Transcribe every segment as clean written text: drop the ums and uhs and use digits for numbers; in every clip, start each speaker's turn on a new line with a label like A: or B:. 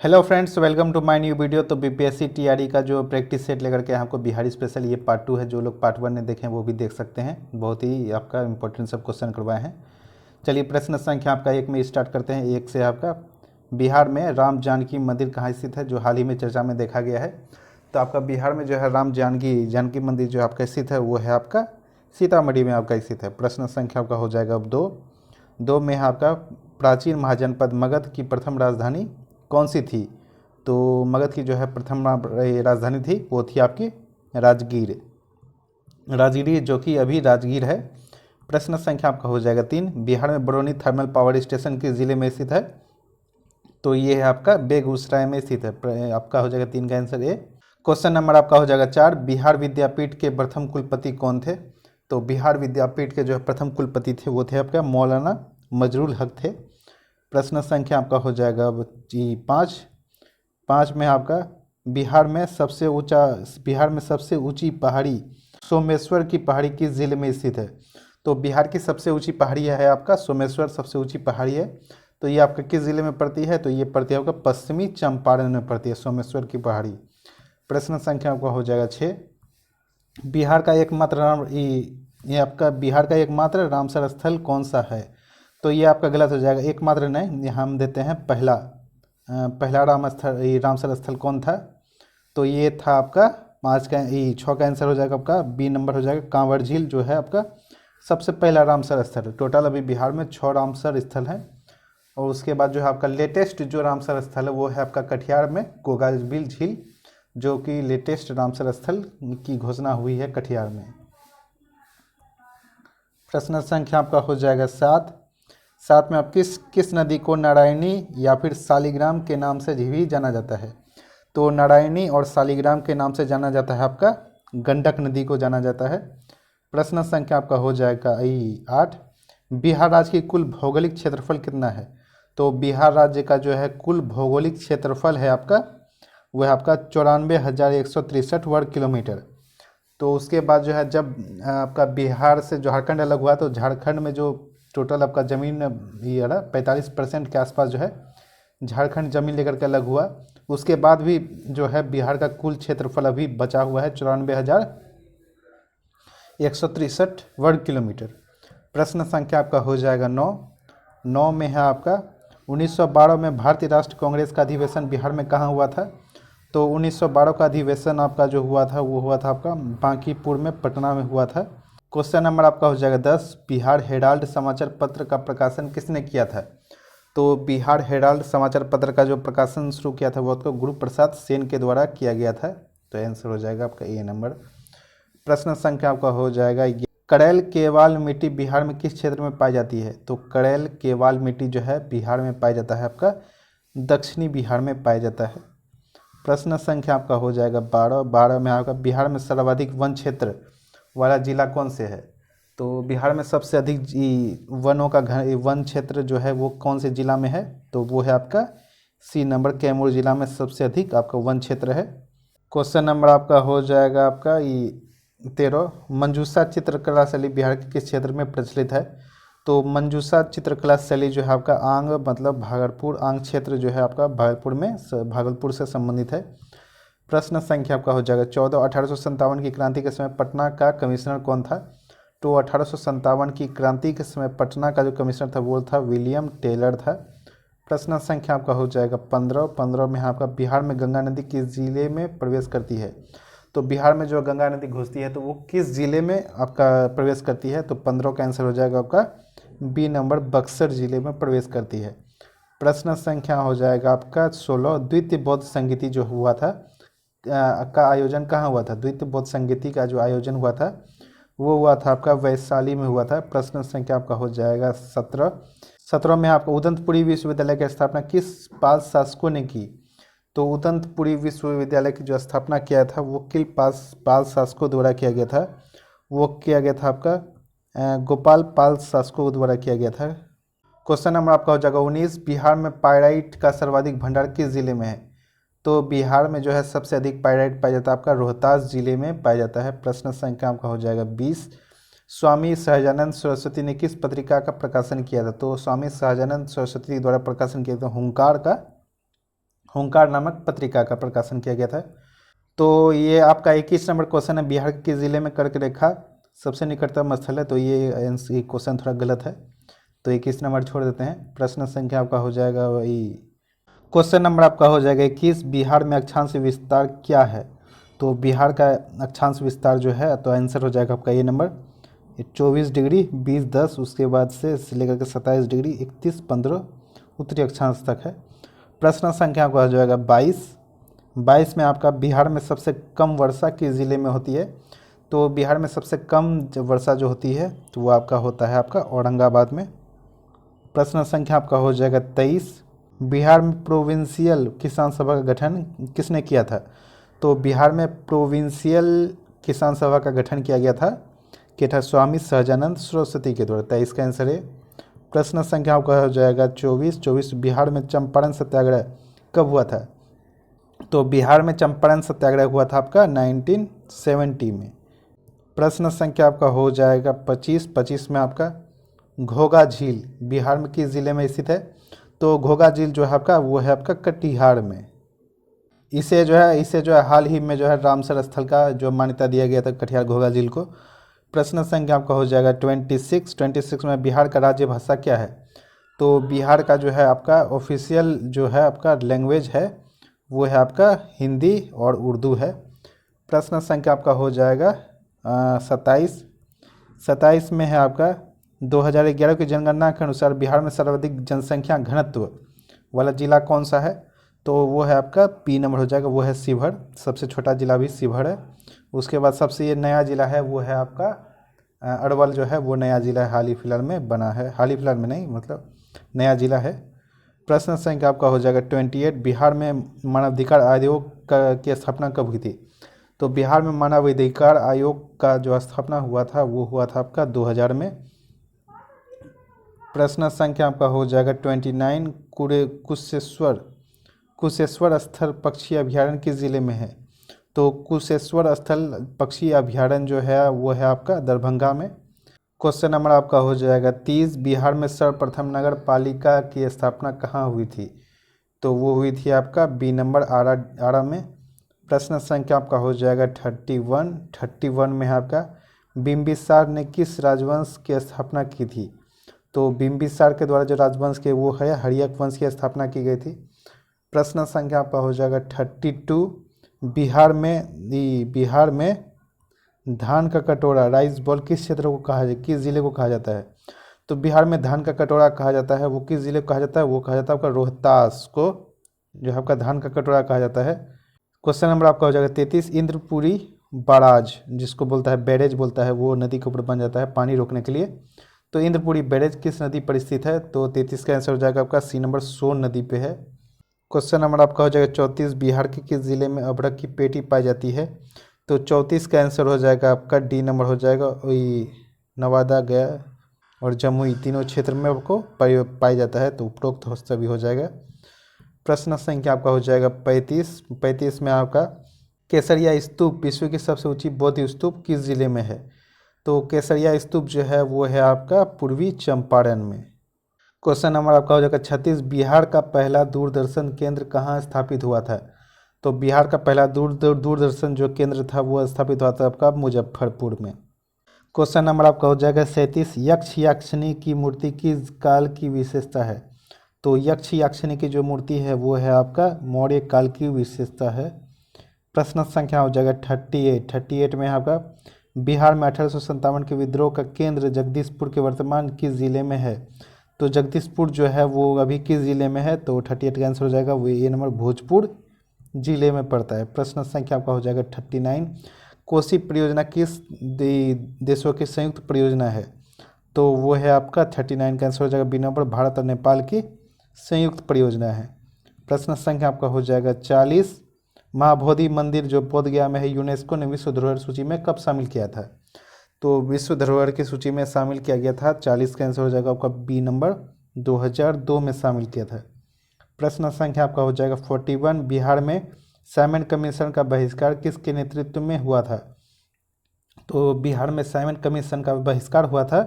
A: Hello friends, welcome to my new video. तो BPSC TRE का जो प्रैक्टिस सेट लेकर के आपको बिहारी स्पेशल ये पार्ट 2 है। जो लोग पार्ट 1 ने देखे हैं वो भी देख सकते हैं। बहुत ही आपका इंपॉर्टेंट सब क्वेश्चन करवाए हैं। चलिए प्रश्न संख्या आपका 1 में स्टार्ट करते हैं। 1 से आपका बिहार में राम जानकी मंदिर कहाँ स्थित है, जो हाल ही में चर्चा में देखा गया है। तो आपका बिहार में जो है राम जानकी मंदिर जो आपका स्थित है वो है आपका सीतामढ़ी में आपका स्थित है। प्रश्न संख्या आपका हो जाएगा अब 2 में है आपका प्राचीन महाजनपद मगध की प्रथम राजधानी कौन सी थी। तो मगध की जो है प्रथम राजधानी थी वो थी आपकी राजगीर जो कि अभी राजगीर है। प्रश्न संख्या आपका हो जाएगा 3, बिहार में बरौनी थर्मल पावर स्टेशन किस जिले में स्थित है। तो ये है आपका बेगूसराय में स्थित है। आपका हो जाएगा 3 का आंसर ए। क्वेश्चन नंबर आपका हो जाएगा 4, बिहार विद्यापीठ के प्रथम कुलपति कौन थे। तो बिहार विद्यापीठ के जो है प्रथम कुलपति थे वो थे आपका मौलाना मजरुल हक थे। प्रश्न संख्या आपका हो जाएगा अब जी 5 में आपका बिहार में सबसे ऊंची पहाड़ी सोमेश्वर की पहाड़ी किस जिले में स्थित है। तो बिहार की सबसे ऊंची पहाड़ी है आपका सोमेश्वर, सबसे ऊंची पहाड़ी है। तो ये आपका किस जिले में पड़ती है। तो ये पड़ती है आपका पश्चिमी चंपारण में पड़ती है सोमेश्वर की पहाड़ी। प्रश्न संख्या आपका हो जाएगा 6, बिहार का एकमात्र ये आपका बिहार का एकमात्र रामसर स्थल कौन सा है। तो ये आपका गलत हो जाएगा। एकमात्र नहीं, यहाँ हम देते हैं पहला रामसर स्थल कौन था। तो ये था आपका 6 का आंसर हो जाएगा आपका बी नंबर हो जाएगा कांवर झील, जो है आपका सबसे पहला रामसर स्थल। टोटल अभी बिहार में 6 रामसर स्थल हैं। और उसके बाद जो है आपका लेटेस्ट जो रामसर स्थल है वो है आपका कटिहार में गोगाबिल झील, जो कि लेटेस्ट रामसर स्थल की घोषणा हुई है कटिहार में। प्रश्न संख्या आपका हो जाएगा 7 में आप किस नदी को नारायणी या फिर शालिग्राम के नाम से भी जाना जाता है। तो नारायणी और शालिग्राम के नाम से जाना जाता है आपका गंडक नदी को जाना जाता है। प्रश्न संख्या आपका हो जाएगा 8, बिहार राज्य की कुल भौगोलिक क्षेत्रफल कितना है। तो बिहार राज्य का जो है कुल भौगोलिक क्षेत्रफल है आपका वह आपका 94,163 वर्ग किलोमीटर। तो उसके बाद जो है जब आपका बिहार से झारखंड अलग हुआ तो झारखंड में जो टोटल आपका ज़मीन ये ना 45% के आसपास जो है झारखंड ज़मीन लेकर के अलग हुआ। उसके बाद भी जो है बिहार का कुल क्षेत्रफल अभी बचा हुआ है 94,163 वर्ग किलोमीटर। प्रश्न संख्या आपका हो जाएगा 9 में है आपका 1912 में भारतीय राष्ट्रीय कांग्रेस का अधिवेशन बिहार में कहाँ हुआ था। तो 1912 का अधिवेशन आपका जो हुआ था वो हुआ था आपका बांकीपुर में पटना में हुआ था। क्वेश्चन नंबर आपका हो जाएगा 10, बिहार हेराल्ड समाचार पत्र का प्रकाशन किसने किया था। तो बिहार हेराल्ड समाचार पत्र का जो प्रकाशन शुरू किया था वो आपको गुरु प्रसाद सेन के द्वारा किया गया था। तो आंसर हो जाएगा आपका ए नंबर। प्रश्न संख्या आपका हो जाएगा कड़ैल केवाल मिट्टी बिहार में किस क्षेत्र में पाई जाती है। तो कड़ैल केवाल मिट्टी जो है बिहार में पाया जाता है आपका दक्षिणी बिहार में पाया जाता है। प्रश्न संख्या आपका हो जाएगा 12 में आपका बिहार में सर्वाधिक वन क्षेत्र वाला जिला कौन से है। तो बिहार में सबसे अधिक वन क्षेत्र जो है वो कौन से जिला में है। तो वो है आपका सी नंबर कैमूर जिला में सबसे अधिक आपका वन क्षेत्र है। क्वेश्चन नंबर आपका हो जाएगा आपका 13, मंजूषा चित्रकला शैली बिहार के किस क्षेत्र में प्रचलित है। तो मंजूषा चित्रकला शैली जो है आपका आंग मतलब भागलपुर आंग क्षेत्र जो है आपका भागलपुर से संबंधित है। प्रश्न संख्या आपका हो जाएगा 14, 1857 की क्रांति के समय पटना का कमिश्नर कौन था। तो 1857 की क्रांति के समय पटना का जो कमिश्नर था वो था विलियम टेलर था। प्रश्न संख्या आपका हो जाएगा 15 में आपका बिहार में गंगा नदी किस जिले में प्रवेश करती है। तो बिहार में जो गंगा नदी घुसती है तो वो किस जिले में आपका प्रवेश करती है। तो 15 का आंसर हो जाएगा आपका बी नंबर बक्सर जिले में प्रवेश करती है। प्रश्न संख्या हो जाएगा आपका 16, द्वितीय बौद्ध संगीति जो हुआ था का आयोजन कहाँ हुआ था। द्वितीय बौद्ध संगीति का जो आयोजन हुआ था वो हुआ था आपका वैशाली में हुआ था। प्रश्न संख्या आपका हो जाएगा 17 में आपका उदंतपुरी विश्वविद्यालय की स्थापना किस पाल शासकों ने की। तो उदंतपुरी विश्वविद्यालय की जो स्थापना किया था वो किल पाल शासकों द्वारा किया गया था। वो किया गया था आपका गोपाल पाल शासकों द्वारा किया गया था। क्वेश्चन नंबर आपका हो जाएगा 19, बिहार में पाइराइट का सर्वाधिक भंडार किस जिले में है। तो बिहार में जो है सबसे अधिक पाइराइट पाया जाता है आपका रोहतास जिले में पाया जाता है। प्रश्न संख्या आपका हो जाएगा 20, स्वामी सहजानंद सरस्वती ने किस पत्रिका का प्रकाशन किया था। तो स्वामी सहजानंद सरस्वती द्वारा प्रकाशन किया था हुंकार नामक पत्रिका का प्रकाशन किया गया था। तो ये आपका 21 नंबर क्वेश्चन है, बिहार के ज़िले में कर्क रेखा सबसे निकटतम स्थल है, तो ये क्वेश्चन थोड़ा गलत है, तो 21 नंबर छोड़ देते हैं। प्रश्न संख्या आपका हो जाएगा वही, क्वेश्चन नंबर आपका हो जाएगा 21, बिहार में अक्षांश विस्तार क्या है? तो बिहार का अक्षांश विस्तार जो है, तो आंसर हो जाएगा आपका ये नंबर 24 डिग्री 20-10, उसके बाद से लेकर के 27 डिग्री 31-15 उत्तरी अक्षांश तक है। प्रश्न संख्या आपका हो जाएगा 22 में आपका बिहार में सबसे कम वर्षा किस ज़िले में होती है? तो बिहार में सबसे कम वर्षा जो होती है तो वो आपका होता है आपका औरंगाबाद में। प्रश्न संख्या आपका हो जाएगा 23, बिहार में प्रोविंशियल किसान सभा का गठन किसने किया था? तो बिहार में प्रोविंशियल किसान सभा का गठन किया गया था स्वामी सहजानंद सरस्वती के द्वारा। 23 का आंसर है। प्रश्न संख्या आपका हो जाएगा 24, बिहार में चंपारण सत्याग्रह कब हुआ था? तो बिहार में चंपारण सत्याग्रह हुआ था आपका 1970 में। प्रश्न संख्या आपका हो जाएगा 25 में आपका घोघा झील बिहार में किस ज़िले में स्थित है? तो घोघा झील जो है आपका वो है आपका कटिहार में। इसे जो है हाल ही में जो है रामसर स्थल का जो मान्यता दिया गया था कटिहार घोघा झील को। प्रश्न संख्या आपका हो जाएगा 26 में बिहार का राज्य भाषा क्या है? तो बिहार का जो है आपका ऑफिशियल जो है आपका लैंग्वेज है वो है आपका हिंदी और उर्दू है। प्रश्न संख्या आपका हो जाएगा 27 में है आपका 2011 की जनगणना के अनुसार बिहार में सर्वाधिक जनसंख्या घनत्व वाला जिला कौन सा है? तो वो है आपका बी नंबर हो जाएगा, वो है शिवहर। सबसे छोटा जिला भी शिवहर है। उसके बाद सबसे ये नया जिला है वो है आपका अरवल जो है वो नया जिला है, हाल ही फिलहाल में बना है, हाल ही फिलहाल में नहीं मतलब नया जिला है। प्रश्न संख्या आपका हो जाएगा 28, बिहार में मानवाधिकार आयोग की स्थापना कब हुई थी? तो बिहार में मानवाधिकार आयोग का जो स्थापना हुआ था वो हुआ था आपका 2000 में। प्रश्न संख्या आपका हो जाएगा 29, कुशेश्वर स्थल पक्षी अभ्यारण्य किस जिले में है? तो कुशेश्वर स्थल पक्षी अभ्यारण्य जो है वो है आपका दरभंगा में। क्वेश्चन नंबर आपका हो जाएगा 30, बिहार में सर्वप्रथम नगर पालिका की स्थापना कहाँ हुई थी? तो वो हुई थी आपका बी नंबर आरा में। प्रश्न संख्या आपका हो जाएगा 31 में है आपका बिंबिसार ने किस राजवंश की स्थापना की थी? तो बिंबिसार के द्वारा जो राजवंश के वो है हर्यक वंश की स्थापना की गई थी। प्रश्न संख्या आपका हो जाएगा 32, बिहार में धान का कटोरा राइस बॉल किस क्षेत्र को किस ज़िले को कहा जाता है? तो बिहार में धान का कटोरा कहा जाता है वो किस ज़िले को कहा जाता है? वो कहा जाता है आपका रोहतास को, जो आपका धान का कटोरा कहा जाता है। क्वेश्चन नंबर आपका हो जाएगा 33, इंद्रपुरी बाराज जिसको बोलता है बैरेज बोलता है वो नदी के ऊपर बन जाता है पानी रोकने के लिए। तो इंद्रपुरी बैरेज किस नदी पर स्थित है? तो 33 का आंसर हो जाएगा आपका सी नंबर सोन नदी पे है। क्वेश्चन नंबर आपका हो जाएगा 34, बिहार के किस जिले में अभ्रक की पेटी पाई जाती है? तो 34 का आंसर हो जाएगा आपका डी नंबर हो जाएगा, वही नवादा, गया और जमुई तीनों क्षेत्र में आपको पाई जाता है, तो उपरोक्त सभी हो जाएगा। प्रश्न संख्या आपका हो जाएगा 35 में आपका केसरिया स्तूप विश्व की सबसे ऊंची बौद्ध स्तूप किस जिले में है? तो केसरिया स्तूप जो है वो है आपका पूर्वी चंपारण में। क्वेश्चन नंबर आपका हो जाएगा 36, बिहार का पहला दूरदर्शन केंद्र कहाँ स्थापित हुआ था? तो बिहार का पहला दूरदर्शन जो केंद्र था वो स्थापित हुआ था आपका मुजफ्फरपुर में। क्वेश्चन नंबर आपका हो जाएगा 37, यक्ष याक्षिणी की मूर्ति किस काल की विशेषता है? तो यक्ष याक्षिणी की जो मूर्ति है वो है आपका मौर्य काल की विशेषता है। प्रश्न संख्या हो जाएगा 38 में आपका बिहार में 1857 के विद्रोह का केंद्र जगदीशपुर के वर्तमान किस जिले में है? तो जगदीशपुर जो है वो अभी किस जिले में है? तो 38 का आंसर हो जाएगा वो ये नंबर भोजपुर जिले में पड़ता है। प्रश्न संख्या आपका हो जाएगा 39, कोसी परियोजना किस देशों की संयुक्त परियोजना है? तो वो है आपका 39 का आंसर हो जाएगा बी नंबर, भारत और नेपाल की संयुक्त परियोजना है। प्रश्न संख्या आपका हो जाएगा 40, महाबोधि मंदिर जो बोधगया में है यूनेस्को ने विश्व धरोहर सूची में कब शामिल किया था? तो विश्व धरोहर की सूची में शामिल किया गया था, 40 का आंसर हो जाएगा आपका बी नंबर, 2002 में शामिल किया था। प्रश्न संख्या आपका हो जाएगा 41, बिहार में साइमन कमीशन का बहिष्कार किसके नेतृत्व में हुआ था? तो बिहार में साइमन कमीशन का बहिष्कार हुआ था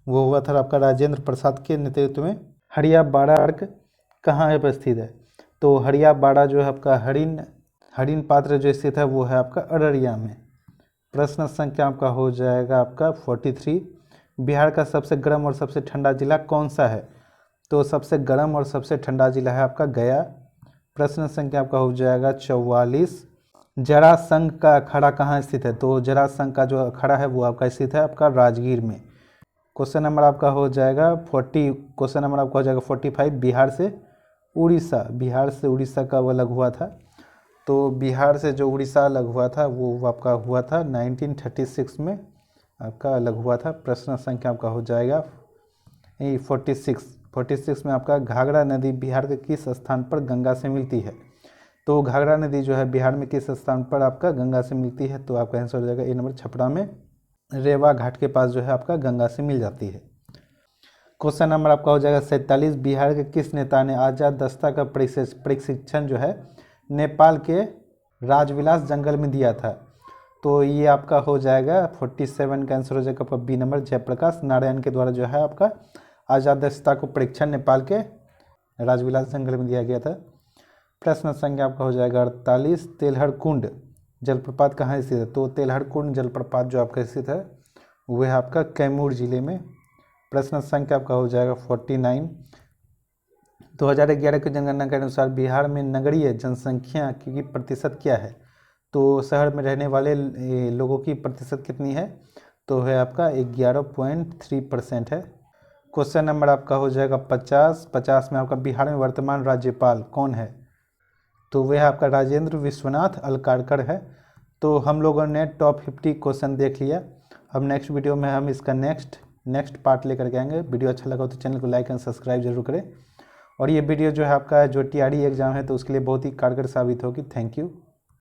A: वो हुआ था आपका राजेंद्र प्रसाद के नेतृत्व में। हरिया बाराक कहाँ अवस्थित है? तो हरिया बाड़ा जो है आपका हरिन पात्र जो स्थित है वो है आपका अररिया में। प्रश्न संख्या आपका हो जाएगा आपका 43। बिहार का सबसे गर्म और सबसे ठंडा जिला कौन सा है? तो सबसे गर्म और सबसे ठंडा जिला है आपका गया। प्रश्न संख्या आपका हो जाएगा 44। जरासंध का अखाड़ा कहाँ स्थित है? तो जरासंध का जो अखाड़ा है वो आपका स्थित है आपका राजगीर में। क्वेश्चन नंबर आपका हो जाएगा 45। बिहार से उड़ीसा कब अलग हुआ था? तो बिहार से जो उड़ीसा अलग हुआ था वो आपका हुआ था 1936 में आपका अलग हुआ था। प्रश्न संख्या आपका हो जाएगा 46 में आपका घाघरा नदी बिहार के किस स्थान पर गंगा से मिलती है? तो घाघरा नदी जो है बिहार में किस स्थान पर आपका गंगा से मिलती है? तो आपका आंसर हो जाएगा ए नंबर, छपरा में रेवा घाट के पास जो है आपका गंगा से मिल जाती है। क्वेश्चन नंबर आपका हो जाएगा 47। बिहार के किस नेता ने आजाद दस्ता का प्रशिक्षण जो है नेपाल के राजविलास जंगल में दिया था? तो ये आपका हो जाएगा 47 का आंसर हो जाएगा आपका बी नंबर, जयप्रकाश नारायण के द्वारा जो है आपका आजाद दस्ता को प्रशिक्षण नेपाल के राजविलास जंगल में दिया गया था। प्रश्न संख्या आपका हो जाएगा 48। तेलहर कुंड जलप्रपात कहाँ स्थित है? तो तेलहर कुंड जलप्रपात जो आपका स्थित है वह है आपका कैमूर जिले में। प्रश्न संख्या आपका हो जाएगा 49। 2011 की जनगणना के अनुसार बिहार में नगरीय जनसंख्या की प्रतिशत क्या है? तो शहर में रहने वाले लोगों की प्रतिशत कितनी है? तो है आपका 11.3% है। क्वेश्चन नंबर आपका हो जाएगा 50 में आपका बिहार में वर्तमान राज्यपाल कौन है? तो वह आपका राजेंद्र विश्वनाथ अलकारकर है। तो हम लोगों ने टॉप 50 क्वेश्चन देख लिया। अब नेक्स्ट वीडियो में हम इसका नेक्स्ट पार्ट लेकर के आएंगे। वीडियो अच्छा लगा तो चैनल को लाइक एंड सब्सक्राइब जरूर करें। और ये वीडियो जो है आपका जो TRE एग्ज़ाम है तो उसके लिए बहुत ही कारगर साबित होगी। Thank you.